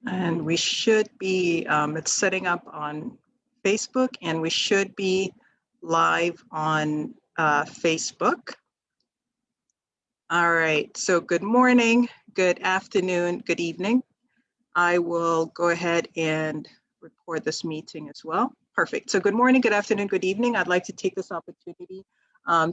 And we should be, it's setting up on Facebook, and we should be live on Facebook. All right, so good morning, good afternoon, good evening. I will go ahead and record this meeting as well. Perfect. So good morning, good afternoon, good evening. I'd like to take this opportunity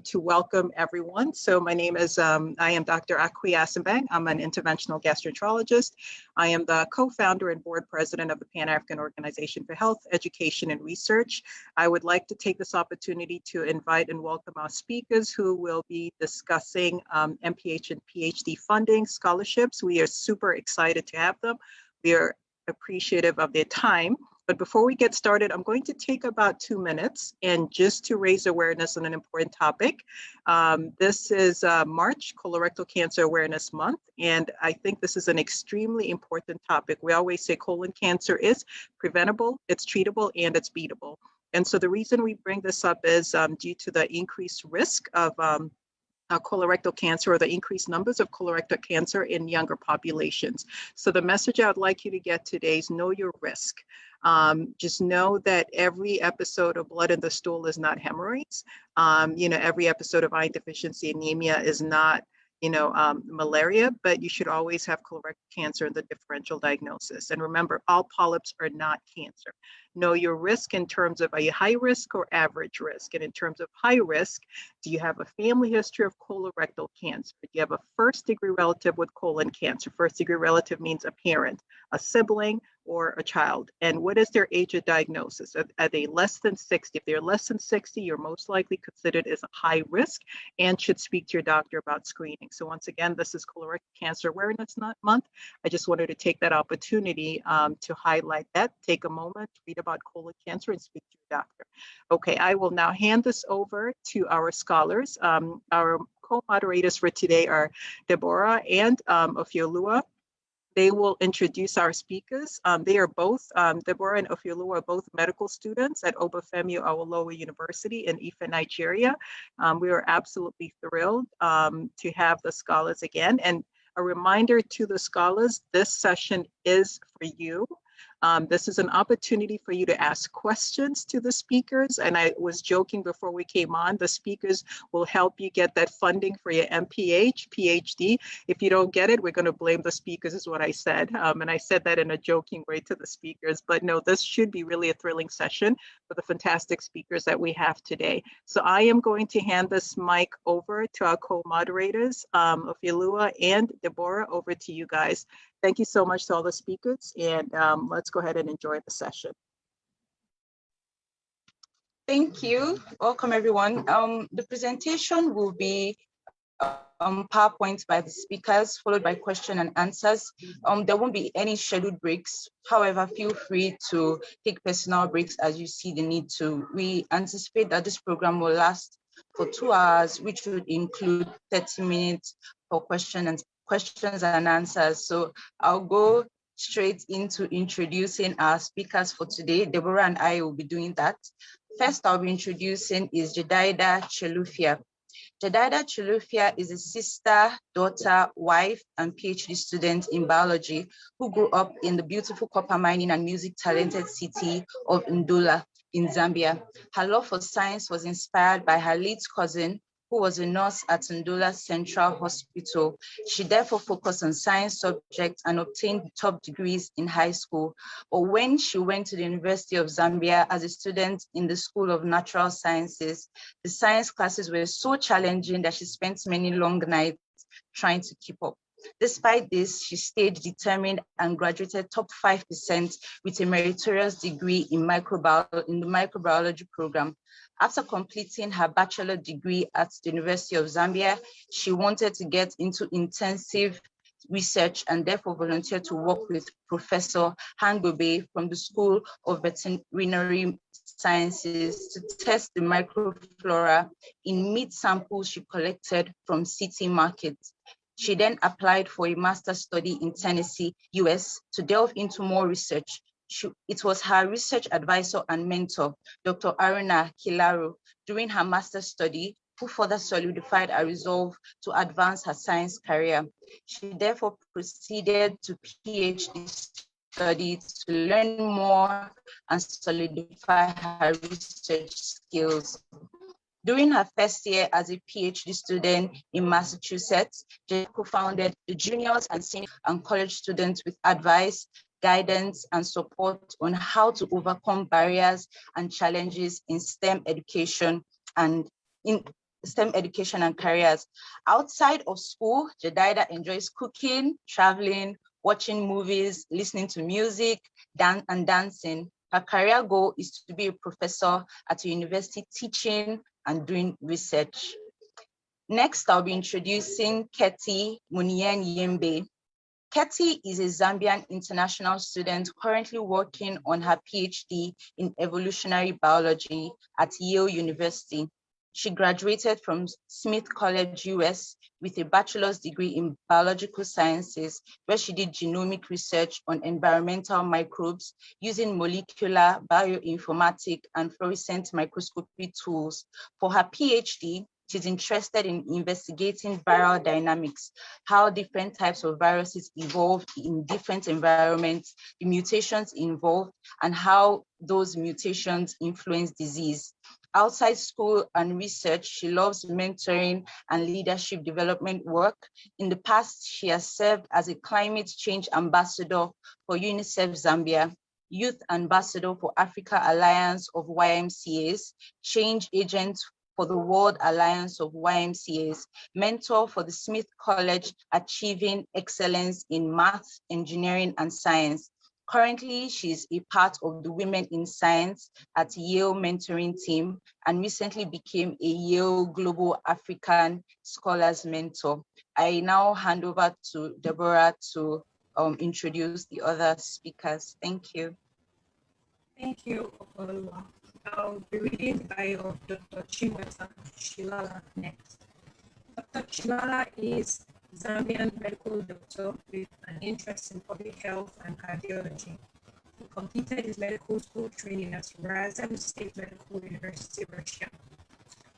to welcome everyone. So my name is, I am Dr. Akwi Asimbang. I'm an interventional gastroenterologist. I am the co-founder and board president of the Pan-African Organization for Health, Education, and Research. I would like to take this opportunity to invite and welcome our speakers who will be discussing MPH and PhD funding scholarships. We are super excited to have them. We are appreciative of their time. But before we get started, I'm going to take about 2 minutes and just to raise awareness on an important topic. This is March, Colorectal Cancer Awareness Month, and I think this is an extremely important topic. We always say colon cancer is preventable, it's treatable, and it's beatable. And so the reason we bring this up is due to the increased risk of colorectal cancer, or the increased numbers of colorectal cancer in younger populations. So the message I would like you to get today is know your risk. Just know that every episode of blood in the stool is not hemorrhoids. Every episode of iron deficiency anemia is not malaria, but you should always have colorectal cancer in the differential diagnosis. And remember, all polyps are not cancer. Know your risk in terms of, are you high risk or average risk? And in terms of high risk, do you have a family history of colorectal cancer? Do you have a first degree relative with colon cancer? First degree relative means a parent, a sibling, or a child. And what is their age of diagnosis? Are they less than 60? If they're less than 60, you're most likely considered as a high risk and should speak to your doctor about screening. So once again, this is Colorectal Cancer Awareness Month. I just wanted to take that opportunity to highlight that. Take a moment, read about colon cancer, and speak to your doctor. Okay, I will now hand this over to our scholars. Our co-moderators for today are Deborah and Ofiolua. They will introduce our speakers. They are both, Deborah and Ofiolua are both medical students at Obafemi Awolowo University in Ife, Nigeria. We are absolutely thrilled to have the scholars again. And a reminder to the scholars, this session is for you. This is an opportunity for you to ask questions to the speakers. And I was joking before we came on, the speakers will help you get that funding for your MPH, PhD. If you don't get it, we're going to blame the speakers, is what I said. And I said that in a joking way to the speakers. But no, this should be really a thrilling session for the fantastic speakers that we have today. So I am going to hand this mic over to our co-moderators, Ofiolua and Deborah, over to you guys. Thank you so much to all the speakers, and let's go ahead and enjoy the session. Thank you. Welcome, everyone. The presentation will be PowerPoint by the speakers, followed by question and answers. There won't be any scheduled breaks. However, feel free to take personal breaks as you see the need to. We anticipate that this program will last for 2 hours, which would include 30 minutes for questions and answers. So I'll go straight into introducing our speakers for today. Deborah and I will be doing that. First, I'll be introducing is Jedida Chelufia. Jedida Chelufia is a sister, daughter, wife, and PhD student in biology who grew up in the beautiful copper mining and music talented city of Ndola in Zambia. Her love for science was inspired by her late cousin, who was a nurse at Ndola Central Hospital. She therefore focused on science subjects and obtained top degrees in high school. But when she went to the University of Zambia as a student in the School of Natural Sciences, the science classes were so challenging that she spent many long nights trying to keep up. Despite this, she stayed determined and graduated top 5% with a meritorious degree in the microbiology program. After completing her bachelor degree at the University of Zambia, she wanted to get into intensive research and therefore volunteered to work with Professor Hangobe from the School of Veterinary Sciences to test the microflora in meat samples she collected from city markets. She then applied for a master's study in Tennessee, US, to delve into more research. It was her research advisor and mentor, Dr. Aruna Kilaro, during her master's study, who further solidified her resolve to advance her science career. She therefore proceeded to PhD study to learn more and solidify her research skills. During her first year as a PhD student in Massachusetts, she co-founded the juniors and senior and college students with advice, guidance, and support on how to overcome barriers and challenges in STEM education and careers. Outside of school, Jedida enjoys cooking, traveling, watching movies, listening to music, and dancing. Her career goal is to be a professor at a university teaching and doing research. Next, I'll be introducing Ketty Munien Yembe. Ketty is a Zambian international student currently working on her PhD in evolutionary biology at Yale University. She graduated from Smith College, US, with a bachelor's degree in biological sciences, where she did genomic research on environmental microbes using molecular, bioinformatic, and fluorescent microscopy tools. For her PhD, she's interested in investigating viral dynamics, how different types of viruses evolve in different environments, the mutations involved, and how those mutations influence disease. Outside school and research, she loves mentoring and leadership development work. In the past, she has served as a climate change ambassador for UNICEF Zambia, youth ambassador for Africa Alliance of YMCAs, change agent for the World Alliance of YMCAs, mentor for the Smith College Achieving Excellence in Math, Engineering, and Science. Currently, she's a part of the Women in Science at Yale mentoring team and recently became a Yale Global African Scholars Mentor. I now hand over to Deborah to introduce the other speakers. Thank you. Thank you, Opolwa. I'll be reading the bio of Dr. Chimweta Shilala next. Dr. Shilala is Zambian medical doctor with an interest in public health and cardiology. He completed his medical school training at Razem State Medical University, Russia.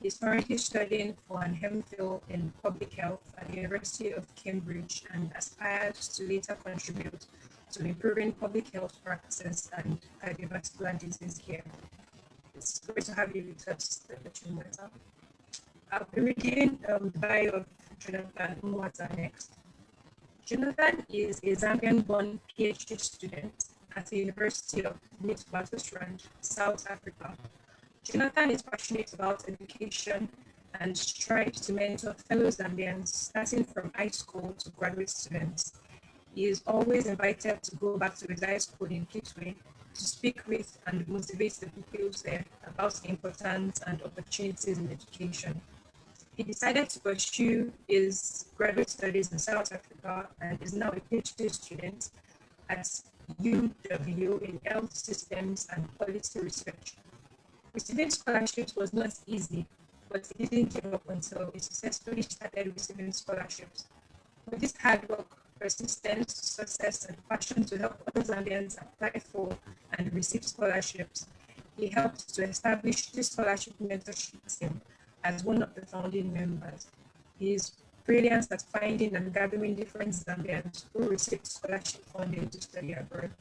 He's currently studying for an MPhil in public health at the University of Cambridge and aspires to later contribute to improving public health practices and cardiovascular disease care. It's great to have you with us, Dr. Chimweta. I'll be reading the bio of Jonathan Mwata next. Jonathan is a Zambian-born PhD student at the University of Witwatersrand, South Africa. Jonathan is passionate about education and strives to mentor fellow Zambians, starting from high school to graduate students. He is always invited to go back to his high school in Kitwe to speak with and motivate the pupils there about the importance and opportunities in education. He decided to pursue his graduate studies in South Africa and is now a PhD student at UW in Health Systems and Quality Research. Receiving scholarships was not easy, but he didn't give up until he successfully started receiving scholarships. With this hard work, persistence, success, and passion to help other Zambians apply for and receive scholarships, he helped to establish this scholarship mentorship team as one of the founding members. He is brilliant at finding and gathering different Zambians who received scholarship funding to study abroad.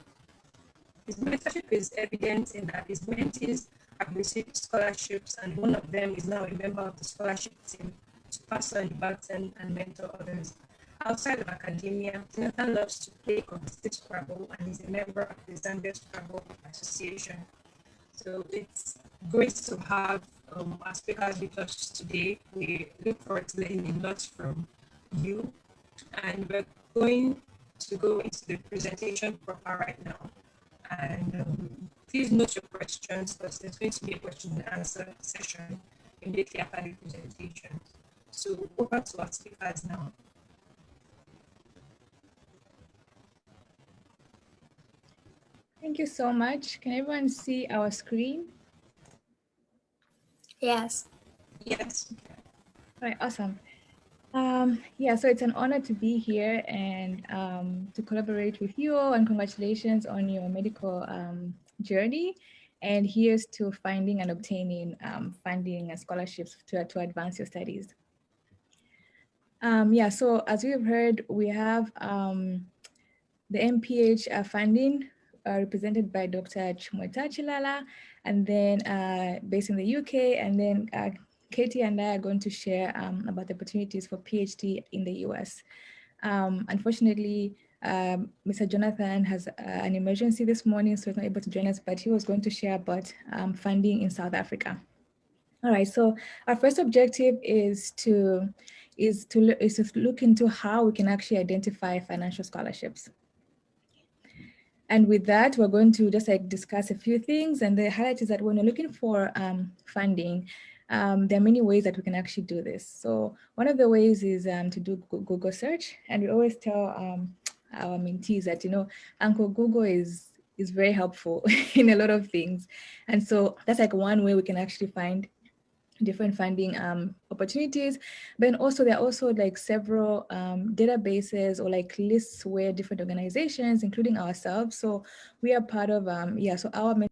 His mentorship is evident in that his mentees have received scholarships, and one of them is now a member of the scholarship team to pass on the baton and mentor others. Outside of academia, Jonathan loves to play competitive Scrabble and is a member of the Zambia Scrabble Association. So it's great to have our speakers with us today. We look forward to learning a lot from you, and we're going to go into the presentation proper right now. And please note your questions, because there's going to be a question and answer session immediately after the presentation. So over to our speakers now. Thank you so much. Can everyone see our screen? Yes. Yes. All right, awesome. Yeah, so it's an honor to be here and to collaborate with you all, and congratulations on your medical journey. And here's to finding and obtaining funding and scholarships to advance your studies. Yeah, so as we've heard, we have the MPH funding represented by Dr. Chimweta Chilala, and then based in the UK, and then Katie and I are going to share about the opportunities for PhD in the US. Unfortunately, Mr. Jonathan has an emergency this morning, so he's not able to join us, but he was going to share about funding in South Africa. All right, so our first objective is to look into how we can actually identify financial scholarships. And with that, we're going to just like discuss a few things. And the highlight is that when you're looking for funding, there are many ways that we can actually do this. So one of the ways is to do Google search. And we always tell our mentees that, you know, Uncle Google is very helpful in a lot of things. And so that's like one way we can actually find different funding opportunities. But also there are also like several databases or like lists where different organizations, including ourselves, so we are part of so our